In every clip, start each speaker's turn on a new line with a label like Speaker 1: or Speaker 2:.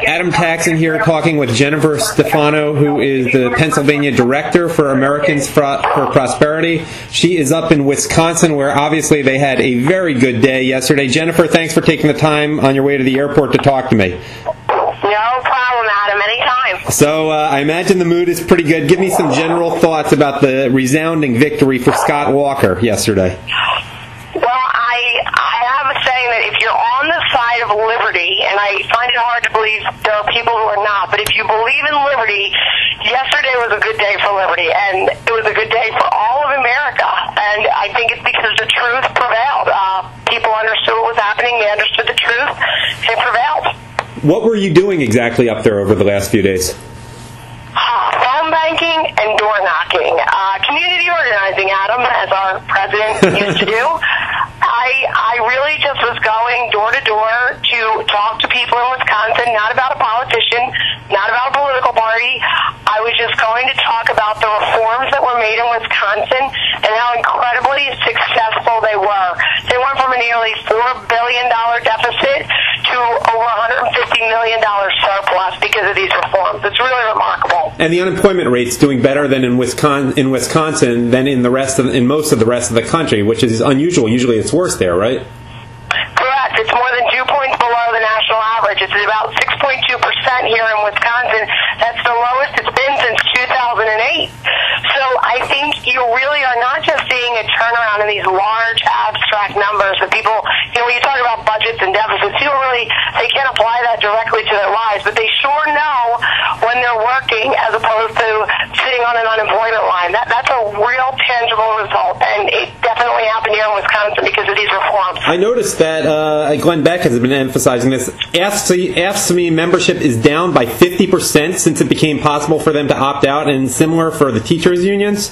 Speaker 1: Adam Taxon here talking with Jennifer Stefano, who is the Pennsylvania Director for Americans for Prosperity. She is up in Wisconsin, where obviously they had a very good day yesterday. Jennifer, thanks for taking the time on your way to the airport to talk to me.
Speaker 2: No problem, Adam. Anytime.
Speaker 1: So I imagine the mood is pretty good. Give me some general thoughts about the resounding victory for Scott Walker yesterday.
Speaker 2: Well, I have a saying that if you're on the side of liberty, and I find it hard to believe there are people who are not, but if you believe in liberty, yesterday was a good day for liberty, and it was a good day for all of America. And I think it's because the truth prevailed. People understood what was happening. They understood the truth. It prevailed.
Speaker 1: What were you doing exactly up there over the last few days?
Speaker 2: Phone banking and door knocking. Community organizing, Adam, as our president used to do. I really just was going door to door to talk to people in Wisconsin, not about a politician, not about a political party. I was just going to talk about the reforms that were made in Wisconsin and how incredibly successful they were. They went from a nearly $4 billion deficit to over $150 million surplus because of these reforms. It's really remarkable.
Speaker 1: And the unemployment rate's doing better than in Wisconsin than in most of the rest of the country, which is unusual. Usually it's worse there, right?
Speaker 2: Correct. It's more than 2 points below the national average. It's about 6.2% here in Wisconsin. That's the lowest it's been since 2008. So I think you really are not just seeing a turnaround in these large abstract numbers that people, when you talk about budgets and deficits, they can't apply that directly to their lives, but they sure know when they're working as opposed to sitting on an unemployment line. That's a real tangible result, and it definitely happened here in Wisconsin because of these reforms.
Speaker 1: I noticed that Glenn Beck has been emphasizing this. AFSCME membership is down by 50% since it became possible for them to opt out, and similar for the teachers' unions?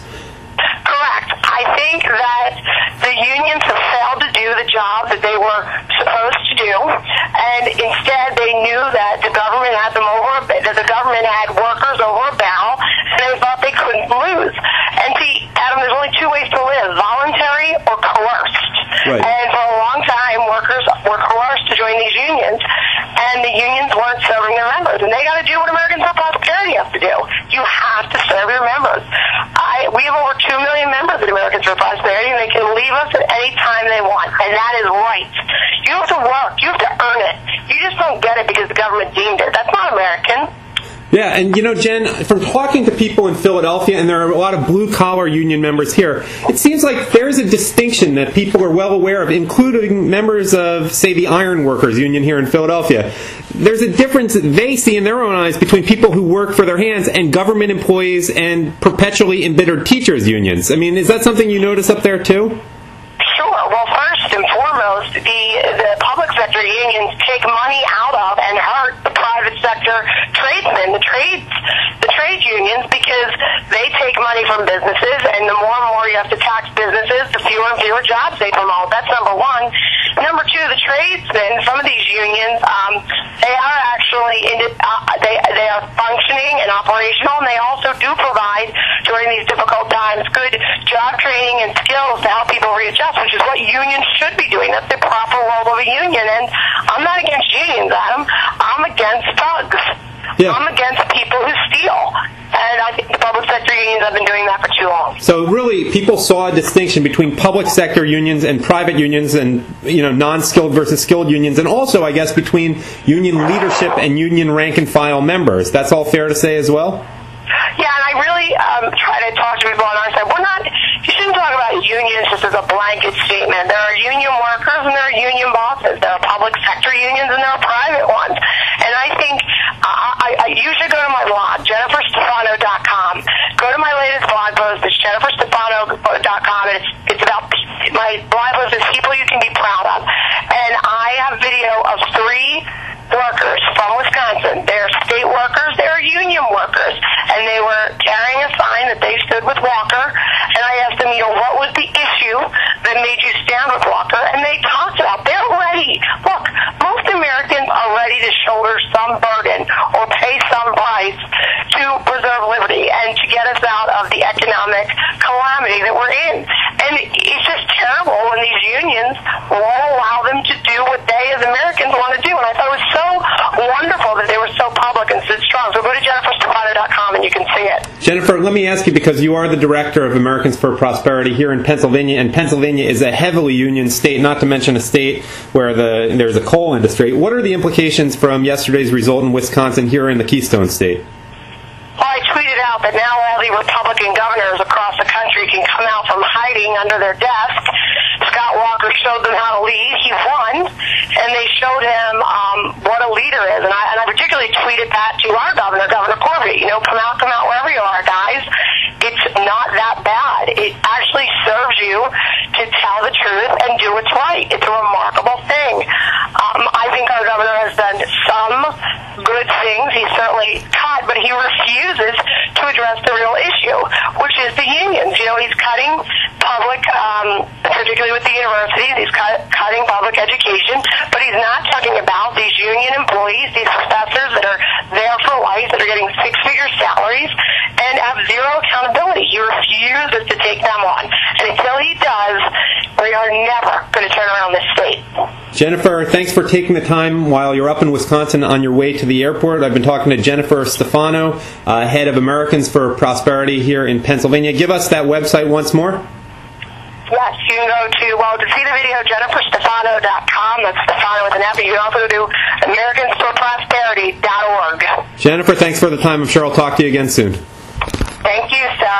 Speaker 2: Correct. I think that the unions have failed to do the job that they were supposed to do, and instead they knew that the government had workers over a barrel, and they thought they couldn't lose. And see, Adam, there's only two ways to live: voluntary or coerced.
Speaker 1: Right.
Speaker 2: And for a long time, workers were coerced to join these unions, and the unions weren't serving their members. And they got to do what Americans for Prosperity have to do. You have to serve your members. We have over 2 million members at Americans for Prosperity, and they can leave us at any time they want, and that is right. You have to work. You have to earn it. You just don't get it because the government deemed it. That's not American.
Speaker 1: Yeah, and Jen, from talking to people in Philadelphia, and there are a lot of blue-collar union members here, it seems like there's a distinction that people are well aware of, including members of, say, the iron workers union here in Philadelphia. There's a difference that they see in their own eyes between people who work for their hands and government employees and perpetually embittered teachers unions. I mean, is that something you notice up there, too?
Speaker 2: Sure. Well, first and foremost, the public sector unions take money out of and hurt the private sector tradesmen, the trade unions, because they take money from businesses, and the more and more you have to tax businesses, the fewer and fewer jobs they promote. That's number one. Number two, the tradesmen, some of these unions, they are actually they are functioning and operational, and they also do provide during these difficult times good job training and skills to help people readjust, which is what unions should be doing. That's the proper role of a union. And I'm not against unions, Adam. I'm against thugs. Yeah. I'm against people who steal. And I think the public sector unions have been doing that for too long.
Speaker 1: So really, people saw a distinction between public sector unions and private unions, and non-skilled versus skilled unions, and also, I guess, between union leadership and union rank and file members. That's all fair to say as well?
Speaker 2: Yeah, and I really try to talk to people on our side. You shouldn't talk about unions just as a blanket statement. There are union workers and there are union bosses. There are public sector unions and there are private ones. And I think you should go to my blog, JenniferStefano.com. Go to my latest blog post. It's JenniferStefano.com, and it's about my blog post is people you can be proud of. And I have video of 3 workers from Wisconsin. They're state workers. They're union workers. And they were carrying a sign that they stood with Walker. And I asked them, what was the issue that made you stand with Walker? And they talked about they're ready. Look, most Americans are ready to shoulder some burden or pay some price to preserve liberty and to get us out of the economic calamity that we're in. And it's just terrible when these unions won't allow them to do what they as Americans want to do. And I thought it was so wonderful that they were so public and so strong. So go to JenniferStefano.com and you can see it.
Speaker 1: Jennifer, let me ask you, because you are the director of Americans for Prosperity here in Pennsylvania, and Pennsylvania is a heavily union state, not to mention a state where there's a coal industry. What are the implications from yesterday's result in Wisconsin here in the Keystone State?
Speaker 2: Well, I tweeted out that now all the Republican governors across the country can come out from hiding under their desk. Scott Walker showed them how to lead. He won, and they showed him what a leader is. And I particularly tweeted that to our governor, Governor Corbett. Come out wherever you are, guys. It's not that bad. It actually serves you to tell the truth and do what's right. It's a remarkable thing. I think our governor has done some good things. He's certainly cut, but he refuses to address the real issue, which is the unions. He's cutting public, particularly with the universities, he's cutting public education, but he's not talking about these union employees, these professors that are there for life, that are getting six-figure salaries and have zero accountability. He refuses to take them on. And until he does, we are never going to turn around this state.
Speaker 1: Jennifer, thanks for taking the time while you're up in Wisconsin on your way to the airport. I've been talking to Jennifer Stefano, head of Americans for Prosperity here in Pennsylvania. Give us that website once more.
Speaker 2: Yes, you can go to see the video, JenniferStefano.com. That's Stefano with an F. You can also go to AmericansForProsperity.org.
Speaker 1: Jennifer, thanks for the time. I'm sure I'll talk to you again soon.
Speaker 2: Thank you, Steph.